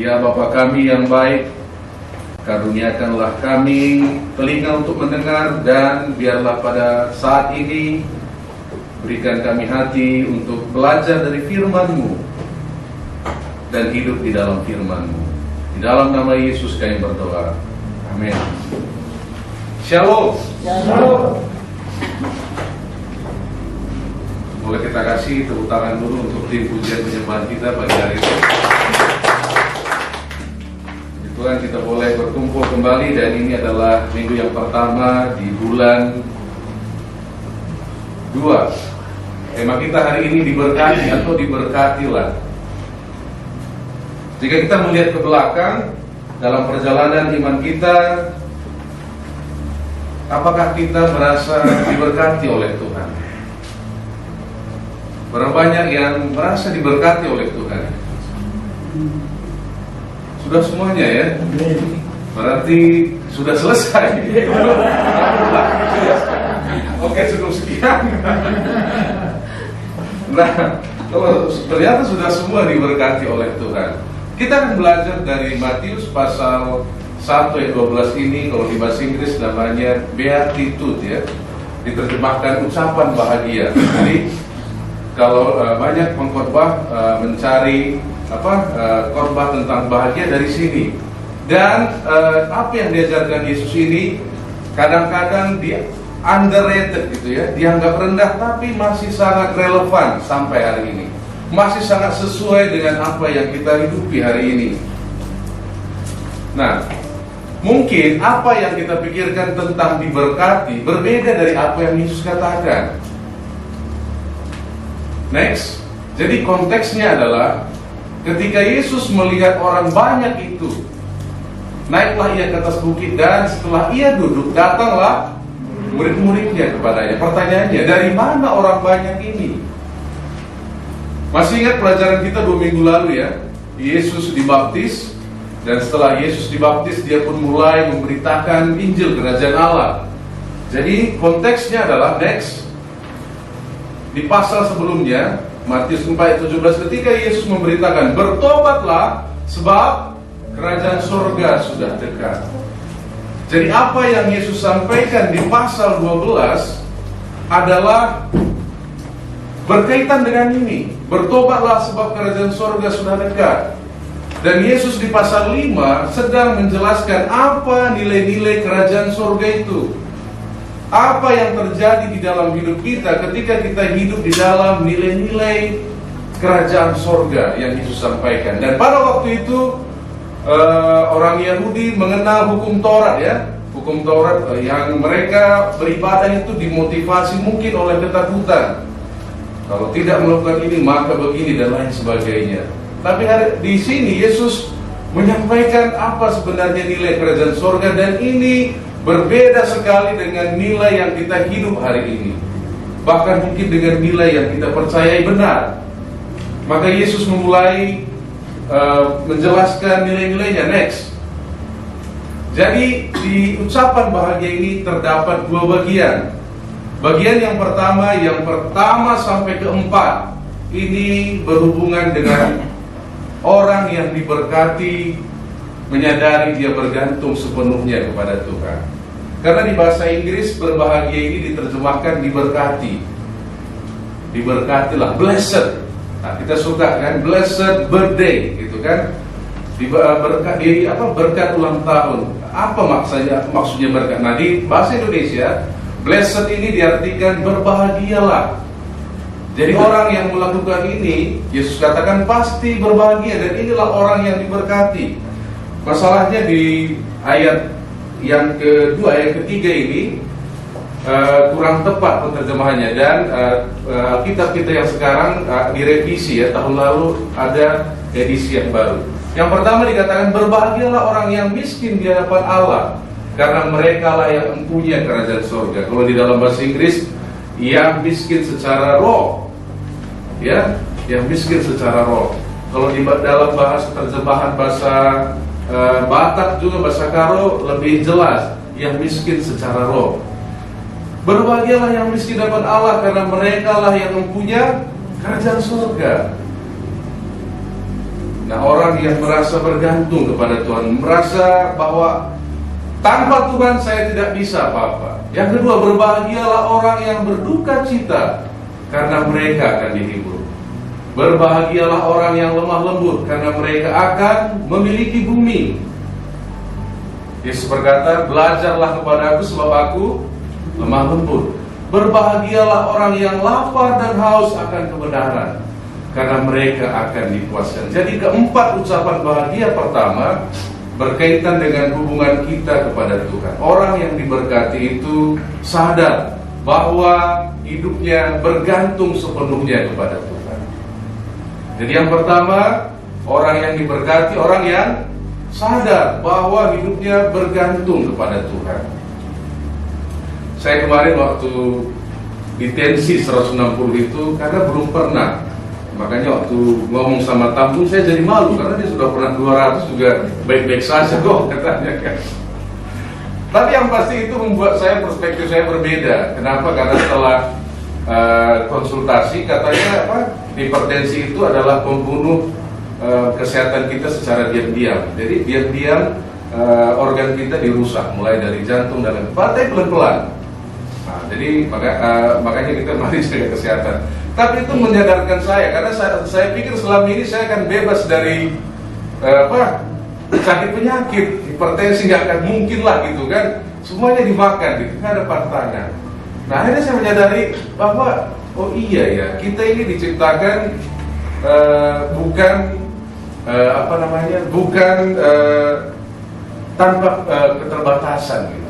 Ya Bapa kami yang baik, karuniakanlah kami telinga untuk mendengar, dan biarlah pada saat ini berikan kami hati untuk belajar dari firman-Mu dan hidup di dalam firman-Mu. Di dalam nama Yesus kami berdoa. Amin. Shalom. Shalom. Boleh kita kasih tepuk tangan dulu untuk tim pujian penyembahan kita pagi hari ini. Tuhan, kita boleh berkumpul kembali, dan ini adalah minggu yang pertama di bulan 2. Tema kita hari ini diberkati atau diberkatilah. Jika kita melihat ke belakang dalam perjalanan iman kita, apakah kita merasa diberkati oleh Tuhan? Berapa banyak yang merasa diberkati oleh Tuhan? Sudah semuanya ya? Berarti sudah selesai. Oke, cukup sekian. Nah, kalau ternyata sudah semua diberkati oleh Tuhan. Kita akan belajar dari Matius pasal 1 ayat 12 ini. Kalau di bahasa Inggris namanya Beatitude ya. Diterjemahkan ucapan bahagia. Jadi kalau banyak pengkhotbah mencari khotbah tentang bahagia dari sini. Dan apa yang diajarkan Yesus ini kadang-kadang di underrated gitu ya, dianggap rendah, tapi masih sangat relevan sampai hari ini. Masih sangat sesuai dengan apa yang kita hidupi hari ini. Nah, mungkin apa yang kita pikirkan tentang diberkati berbeda dari apa yang Yesus katakan. Next. Jadi konteksnya adalah ketika Yesus melihat orang banyak itu, naiklah ia ke atas bukit, dan setelah ia duduk, datanglah murid-muridnya kepadanya. Pertanyaannya, dari mana orang banyak ini? Masih ingat pelajaran kita 2 minggu lalu ya? Yesus dibaptis, dan setelah Yesus dibaptis, dia pun mulai memberitakan Injil Kerajaan Allah. Jadi konteksnya adalah next. Di pasal sebelumnya, Matius 4 ayat 17, ketika Yesus memberitakan, bertobatlah sebab kerajaan surga sudah dekat. Jadi apa yang Yesus sampaikan di pasal 12 adalah berkaitan dengan ini. Bertobatlah sebab kerajaan surga sudah dekat. Dan Yesus di pasal 5 sedang menjelaskan apa nilai-nilai kerajaan surga itu. Apa yang terjadi di dalam hidup kita ketika kita hidup di dalam nilai-nilai kerajaan surga yang Yesus sampaikan. Dan pada waktu itu orang Yahudi mengenal hukum Taurat ya. Hukum Taurat yang mereka beribadah itu dimotivasi mungkin oleh ketakutan. Kalau tidak melakukan ini maka begini dan lain sebagainya. Tapi di sini Yesus menyampaikan apa sebenarnya nilai kerajaan surga, dan ini berbeda sekali dengan nilai yang kita hidup hari ini. Bahkan mungkin dengan nilai yang kita percayai benar. Maka Yesus memulai menjelaskan nilai-nilainya. Next. Jadi di ucapan bahagia ini terdapat 2 bagian. Bagian yang pertama sampai ke-4 ini berhubungan dengan orang yang diberkati, menyadari dia bergantung sepenuhnya kepada Tuhan. Karena di bahasa Inggris berbahagia ini diterjemahkan diberkati. Diberkatilah, blessed. Nah, kita suka kan, blessed birthday gitu kan. Berkat ulang tahun. Apa maksudnya berkat? Nah, di bahasa Indonesia blessed ini diartikan berbahagialah. Jadi orang yang melakukan ini, Yesus katakan pasti berbahagia, dan inilah orang yang diberkati. Masalahnya di ayat yang kedua, ayat ketiga ini kurang tepat penerjemahannya, dan Alkitab kita yang sekarang direvisi ya, tahun lalu ada edisi yang baru. Yang pertama dikatakan berbahagialah orang yang miskin di hadapan Allah, karena mereka lah yang mempunyai kerajaan surga. Kalau di dalam bahasa Inggris, yang miskin secara roh, ya, yang miskin secara roh. Kalau di dalam bahasa terjemahan bahasa Batak juga bahasa Karo lebih jelas, yang miskin secara roh. Berbahagialah yang miskin dapat Allah, karena mereka lah yang mempunyai kerajaan surga. Nah, orang yang merasa bergantung kepada Tuhan, merasa bahwa tanpa Tuhan saya tidak bisa apa-apa. Yang kedua, berbahagialah orang yang berduka cita, karena mereka akan dihibur. Berbahagialah orang yang lemah lembut, karena mereka akan memiliki bumi. Yesus berkata, belajarlah kepadaku sebab aku lemah lembut. Berbahagialah orang yang lapar dan haus akan kebenaran, karena mereka akan dipuaskan. Jadi keempat ucapan bahagia pertama berkaitan dengan hubungan kita kepada Tuhan. Orang yang diberkati itu sadar bahwa hidupnya bergantung sepenuhnya kepada Tuhan. Jadi yang pertama, orang yang diberkati, orang yang sadar bahwa hidupnya bergantung kepada Tuhan. Saya kemarin waktu di tensi 160 itu, karena belum pernah, makanya waktu ngomong sama tampung saya jadi malu, karena dia sudah pernah 200 juga baik-baik saja kok katanya kan. Tapi yang pasti itu membuat perspektif saya berbeda. Kenapa? Karena setelah konsultasi katanya hipertensi itu adalah pembunuh kesehatan kita secara diam-diam. Jadi diam-diam organ kita dirusak, mulai dari jantung dan batai pelan-pelan. Nah, jadi makanya kita mari jaga kesehatan. Tapi itu menyadarkan saya, karena saya pikir selama ini saya akan bebas dari sakit penyakit, hipertensi nggak akan mungkin lah gitu kan, semuanya dimakan gitu, nggak ada pantangan. Nah, akhirnya saya menyadari bahwa oh iya ya, kita ini diciptakan bukan tanpa keterbatasan gitu.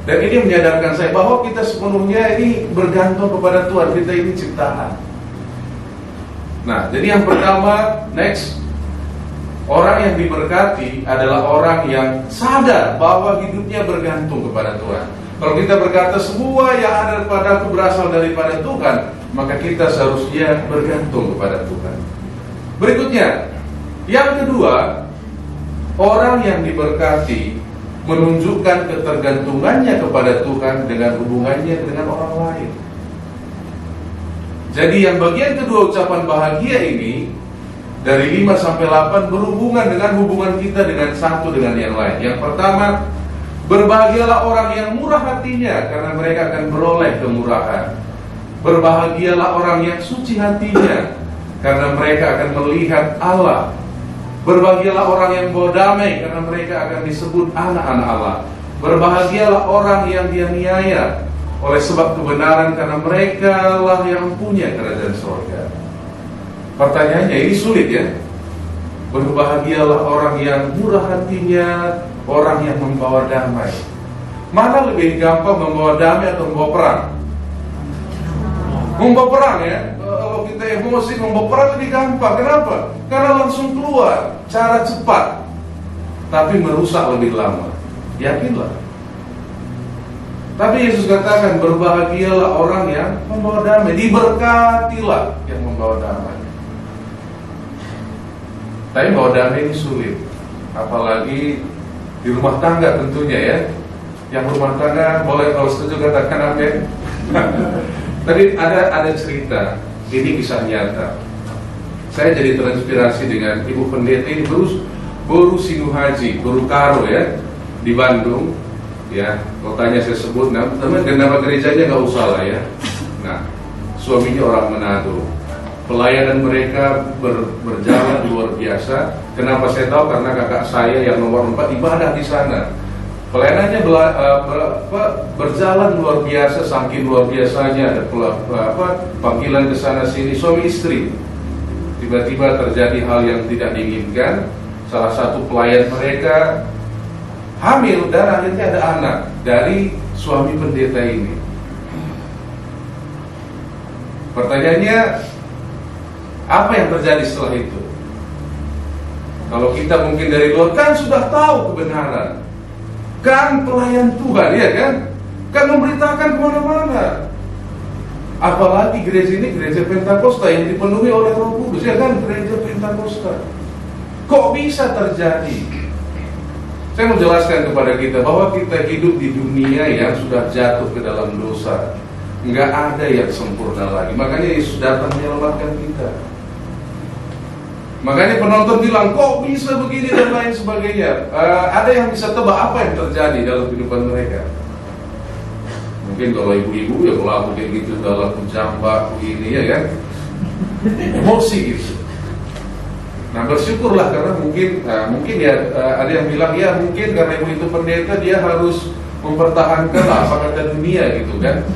Dan ini menyadarkan saya bahwa kita sepenuhnya ini bergantung kepada Tuhan. Kita ini ciptaan. Nah, jadi yang pertama, next, orang yang diberkati adalah orang yang sadar bahwa hidupnya bergantung kepada Tuhan. Kalau kita berkata semua yang ada padaku berasal daripada Tuhan, maka kita seharusnya bergantung kepada Tuhan. Berikutnya, yang kedua, orang yang diberkati menunjukkan ketergantungannya kepada Tuhan dengan hubungannya dengan orang lain. Jadi yang bagian kedua ucapan bahagia ini dari 5 sampai 8 berhubungan dengan hubungan kita dengan satu dengan yang lain. Yang pertama, berbahagialah orang yang murah hatinya, karena mereka akan beroleh kemurahan. Berbahagialah orang yang suci hatinya, karena mereka akan melihat Allah. Berbahagialah orang yang bawa damai, karena mereka akan disebut anak-anak Allah. Berbahagialah orang yang dianiaya oleh sebab kebenaran, karena mereka lah yang punya kerajaan surga. Pertanyaannya ini sulit ya. Berbahagialah orang yang murah hatinya, orang yang membawa damai. Mana lebih gampang, membawa damai atau membawa perang? Membawa perang ya. Kalau kita emosi, membawa perang lebih gampang. Kenapa? Karena langsung keluar, cara cepat, tapi merusak lebih lama. Yakinlah. Tapi Yesus katakan, berbahagialah orang yang membawa damai. Diberkatilah yang membawa damai. Tapi membawa damai ini sulit, apalagi di rumah tangga tentunya ya. Yang rumah tangga boleh kalau setuju katakan amin. Tadi ada cerita, ini kisah nyata. Saya jadi terinspirasi dengan ibu pendeta ini, Boru Sinuhaji, Boru Karo ya, di Bandung. Ya, kotanya saya sebut, nama gerejanya nggak usah lah ya. Nah, suaminya orang Manado. Pelayanan mereka berjalan luar biasa. Kenapa saya tahu? Karena kakak saya yang nomor 4 ibadah di sana. Pelayanannya berjalan luar biasa, saking luar biasanya. Ada panggilan ke sana sini, suami istri. Tiba-tiba terjadi hal yang tidak diinginkan. Salah satu pelayan mereka hamil dan akhirnya ada anak dari suami pendeta ini. Pertanyaannya, apa yang terjadi setelah itu? Kalau kita mungkin dari luar kan sudah tahu kebenaran, kan pelayan Tuhan ya kan memberitakan kemana-mana. Apalagi gereja ini gereja Pentakosta yang dipenuhi oleh Roh Kudus ya kan, gereja Pentakosta. Kok bisa terjadi? Saya mau jelaskan kepada kita bahwa kita hidup di dunia yang sudah jatuh ke dalam dosa. Nggak ada yang sempurna lagi. Makanya Yesus datang menyelamatkan kita. Makanya penonton bilang, kok bisa begini dan lain sebagainya. Ada yang bisa tebak apa yang terjadi dalam kehidupan mereka. Mungkin kalau ibu-ibu ya kalau kayak gitu dalam jambak ini ya kan, emosi gitu. Nah bersyukurlah karena mungkin ya ada yang bilang ya mungkin karena ibu itu pendeta dia harus mempertahankan apa kata dunia gitu kan.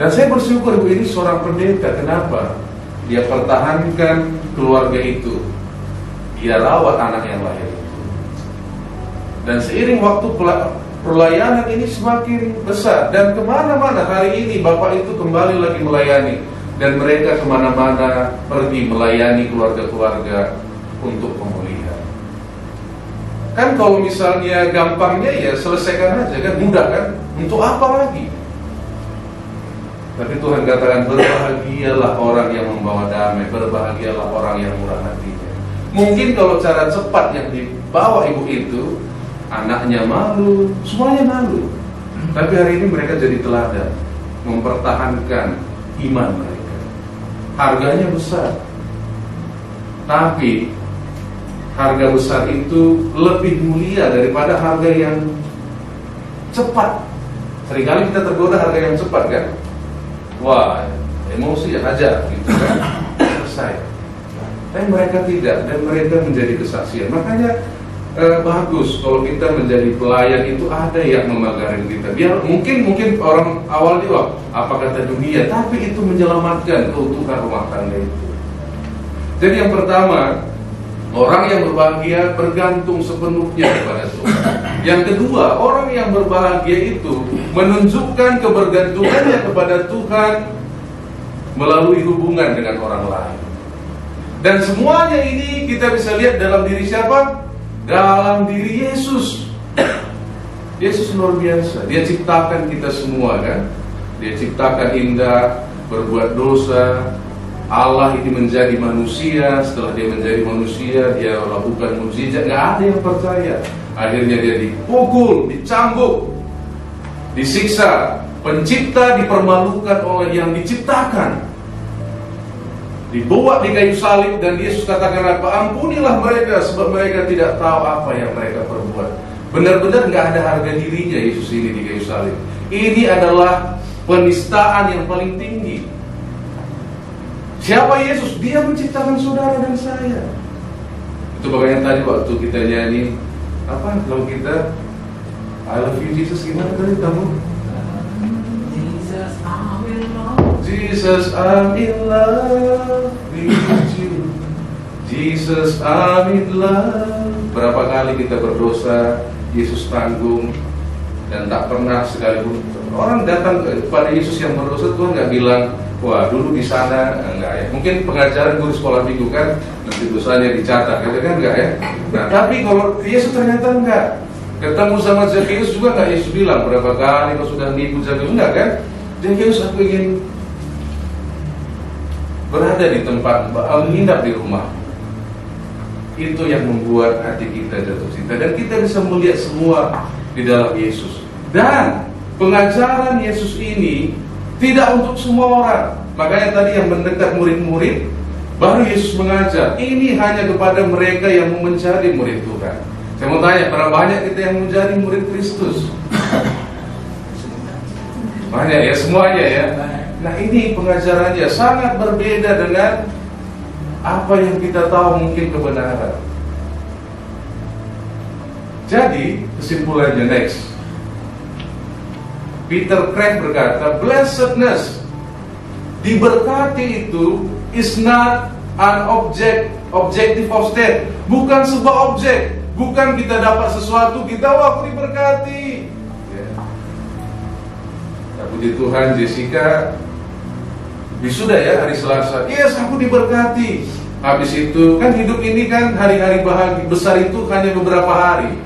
Dan saya bersyukur ibu ini seorang pendeta. Kenapa? Dia pertahankan keluarga itu. Dia rawat anak yang lahir itu. Dan seiring waktu pelayanan ini semakin besar. Dan kemana-mana hari ini bapak itu kembali lagi melayani. Dan mereka kemana-mana pergi melayani keluarga-keluarga untuk pemulihan. Kan kalau misalnya gampangnya ya selesaikan aja kan, mudah kan. Untuk apa lagi? Tapi Tuhan katakan berbahagialah orang yang membawa damai, berbahagialah orang yang murah hatinya. Mungkin kalau cara cepat yang dibawa ibu itu, anaknya malu, semuanya malu. Tapi hari ini mereka jadi teladan, mempertahankan iman mereka. Harganya besar, tapi harga besar itu lebih mulia daripada harga yang cepat. Seringkali kita tergoda harga yang cepat kan. Wah, emosi ya hajar gitu kan, selesai. Tapi mereka tidak, dan mereka menjadi kesaksian. Makanya bagus kalau kita menjadi pelayan itu ada yang memagarin kita. Biar mungkin orang awal juga apa kata dunia, tapi itu menyelamatkan keutuhan rumah tangga itu. Jadi yang pertama, orang yang berbahagia bergantung sepenuhnya kepada Tuhan. Yang kedua, orang yang berbahagia itu menunjukkan kebergantungannya kepada Tuhan melalui hubungan dengan orang lain. Dan semuanya ini kita bisa lihat dalam diri siapa? Dalam diri Yesus. Yesus luar biasa. Dia ciptakan kita semua kan. Dia ciptakan indah, berbuat dosa. Allah ini menjadi manusia. Setelah dia menjadi manusia, dia lakukan mukjizat. Gak ada yang percaya. Akhirnya dia dipukul, dicambuk, disiksa. Pencipta dipermalukan oleh yang diciptakan. Dibawa di kayu salib dan Yesus katakan apa? Ampunilah mereka sebab mereka tidak tahu apa yang mereka perbuat. Benar-benar gak ada harga dirinya Yesus ini di kayu salib. Ini adalah penistaan yang paling tinggi. Siapa Yesus? Dia menciptakan saudara dan saya. Itu makanya tadi waktu kita nyanyi apa kalau kita I love you Jesus, gimana tadi kamu? Jesus, I'm in love with you. Jesus, I'm in love. Berapa kali kita berdosa, Yesus tanggung. Dan tak pernah sekalipun orang datang kepada Yesus yang berdosa, Tuhan gak bilang, wah dulu di sana, enggak ya. Mungkin pengajaran guru sekolah minggu kan, nanti dosanya dicatat, gitu kan enggak ya. Nah tapi kalau Yesus ternyata enggak. Ketemu sama Zakheus juga enggak Yesus bilang, berapa kali kau sudah nipu Zakheus, enggak kan? Zakheus, aku ingin berada di tempat, menginap di rumah. Itu yang membuat hati kita jatuh cinta. Dan kita bisa melihat semua di dalam Yesus. Dan pengajaran Yesus ini tidak untuk semua orang. Makanya tadi yang mendekat murid-murid, baru Yesus mengajar. Ini hanya kepada mereka yang mau menjadi murid Tuhan. Saya mau tanya, berapa banyak kita yang menjadi murid Kristus? Banyak ya, semuanya ya. Nah ini pengajarannya sangat berbeda dengan apa yang kita tahu mungkin kebenaran. Jadi kesimpulannya next, Peter Craig berkata, blessedness, diberkati itu is not an objective of state. Bukan sebuah objek. Bukan kita dapat sesuatu, kita aku diberkati. Ya, puji Tuhan, Jessica wisuda ya hari Selasa. Yes, aku diberkati. Habis itu kan hidup ini kan hari-hari bahagia besar itu hanya beberapa hari.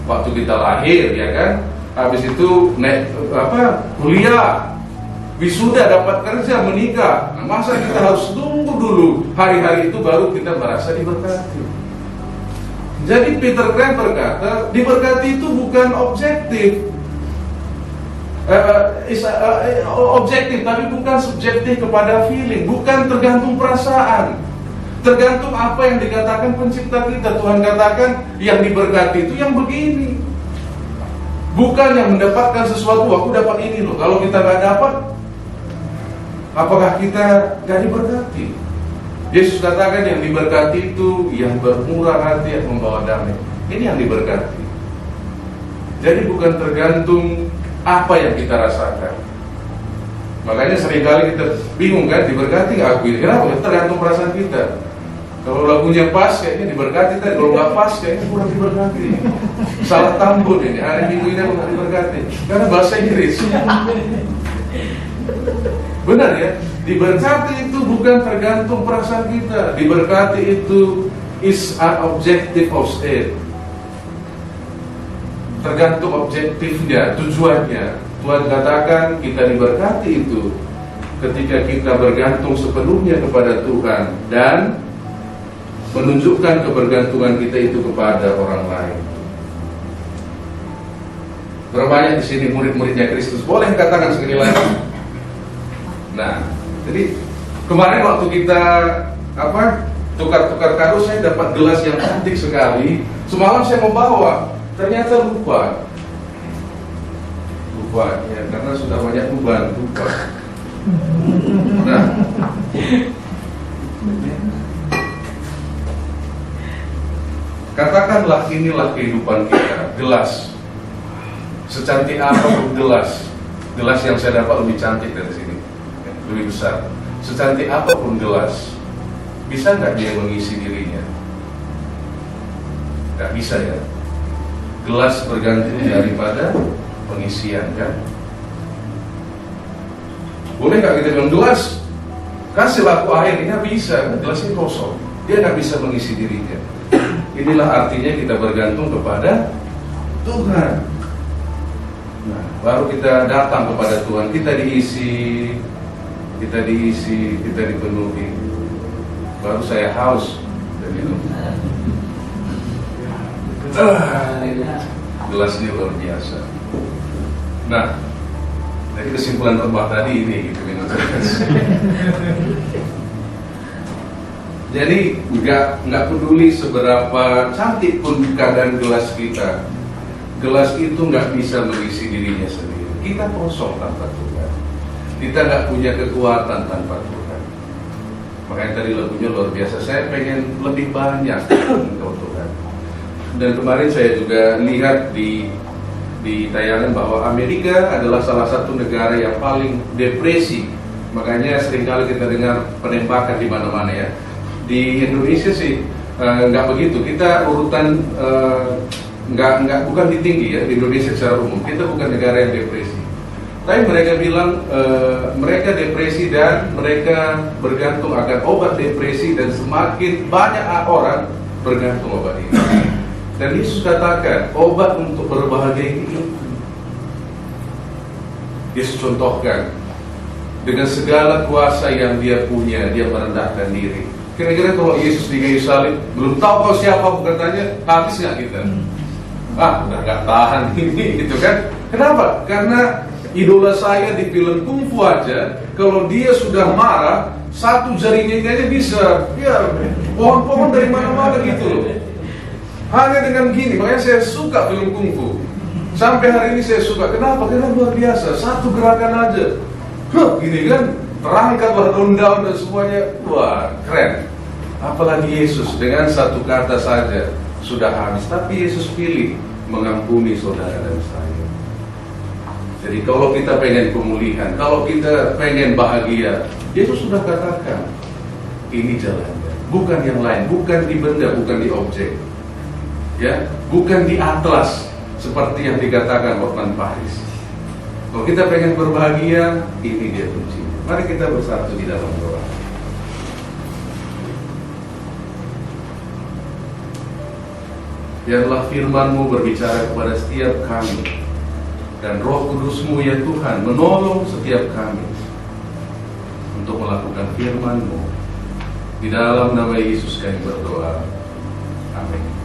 Waktu kita lahir ya kan. Habis itu kuliah, wisuda, dapat kerja, menikah. Nah, masa kita harus tunggu dulu hari-hari itu baru kita merasa diberkati? Jadi Peter Craig berkata, diberkati itu bukan objektif. Objektif tapi bukan subjektif kepada feeling, bukan tergantung perasaan. Tergantung apa yang dikatakan pencipta kita. Tuhan katakan yang diberkati itu yang begini, bukan yang mendapatkan sesuatu. Aku dapat ini loh. Kalau kita nggak dapat, apakah kita nggak diberkati? Yesus katakan yang diberkati itu yang bermurah hati, yang membawa damai. Ini yang diberkati. Jadi bukan tergantung apa yang kita rasakan. Makanya seringkali kita bingung kan, diberkati nggak aku ini? Kenapa? Tergantung perasaan kita. Kalau lagunya pas kayaknya diberkati, kalau nggak pas kayaknya kurang diberkati. Salah tambun ini, hari Minggu ini aku nggak diberkati karena bahasa Inggris. Benar ya? Diberkati itu bukan tergantung perasaan kita. Diberkati itu is an objective of state. Tergantung objektifnya, tujuannya. Tuhan katakan kita diberkati itu ketika kita bergantung sepenuhnya kepada Tuhan dan menunjukkan kebergantungan kita itu kepada orang lain. Berapa banyak di sini murid-muridnya Kristus? Boleh katakan sekali lagi. Nah, jadi kemarin waktu kita tukar-tukar kado, saya dapat gelas yang cantik sekali. Semalam saya mau bawa, ternyata lupa ya, karena sudah banyak beban, lupa. Nah, katakanlah inilah kehidupan kita, gelas. Secantik apapun gelas yang saya dapat lebih cantik dari sini, lebih besar. Secantik apapun gelas, bisa nggak dia mengisi dirinya? Nggak bisa ya. Gelas bergantung daripada pengisian kan. Boleh nggak kita bilang gelas, kasihlah aku air? Nggak bisa, gelasnya kosong, dia nggak bisa mengisi dirinya. Inilah artinya kita bergantung kepada Tuhan. Nah, baru kita datang kepada Tuhan, kita diisi, kita dipenuhi. Baru saya haus dan minum. Gelasnya luar biasa. Nah, dari kesimpulan khotbah tadi ini gitu minum. Jadi nggak peduli seberapa cantik pun keadaan gelas kita, gelas itu nggak bisa mengisi dirinya sendiri. Kita kosong tanpa Tuhan. Kita nggak punya kekuatan tanpa Tuhan. Makanya tadi lagunya luar biasa. Saya pengen lebih banyak untuk Tuhan. Dan kemarin saya juga lihat di tayangan bahwa Amerika adalah salah satu negara yang paling depresi. Makanya seringkali kita dengar penembakan di mana-mana ya. Di Indonesia sih nggak begitu. Kita urutan bukan di tinggi ya di Indonesia secara umum. Kita bukan negara yang depresi. Tapi mereka bilang mereka depresi dan mereka bergantung akan obat depresi dan semakin banyak orang bergantung obat ini. Dan Yesus katakan obat untuk berbahagia ini. Yesus contohkan dengan segala kuasa yang dia punya, dia merendahkan diri. Kira-kira kalau Yesus di kayu salib, belum tahu kau siapa, katanya, habis nggak kita? Udah nggak tahan ini, gitu kan? Kenapa? Karena idola saya di film kungfu aja, kalau dia sudah marah, satu jarinya aja bisa, ya pohon-pohon dari mana-mana gitu loh. Hanya dengan gini, makanya saya suka film kungfu. Sampai hari ini saya suka. Kenapa? Karena luar biasa. Satu gerakan aja, gini kan, terangkatlah daun-daun dan semuanya. Wah, keren. Apalagi Yesus dengan satu kata saja sudah habis. Tapi Yesus pilih mengampuni saudara dan saya. Jadi kalau kita pengen pemulihan, kalau kita pengen bahagia, Yesus sudah katakan, ini jalannya. Bukan yang lain, bukan di benda, bukan di objek. Ya, bukan di atlas seperti yang dikatakan Hotman Paris. Kalau kita pengen berbahagia, ini dia kuncinya. Mari kita bersatu di dalam doa. Biarlah firman-Mu berbicara kepada setiap kami, dan Roh Kudus-Mu ya Tuhan menolong setiap kami untuk melakukan firman-Mu. Di dalam nama Yesus kami berdoa. Amin.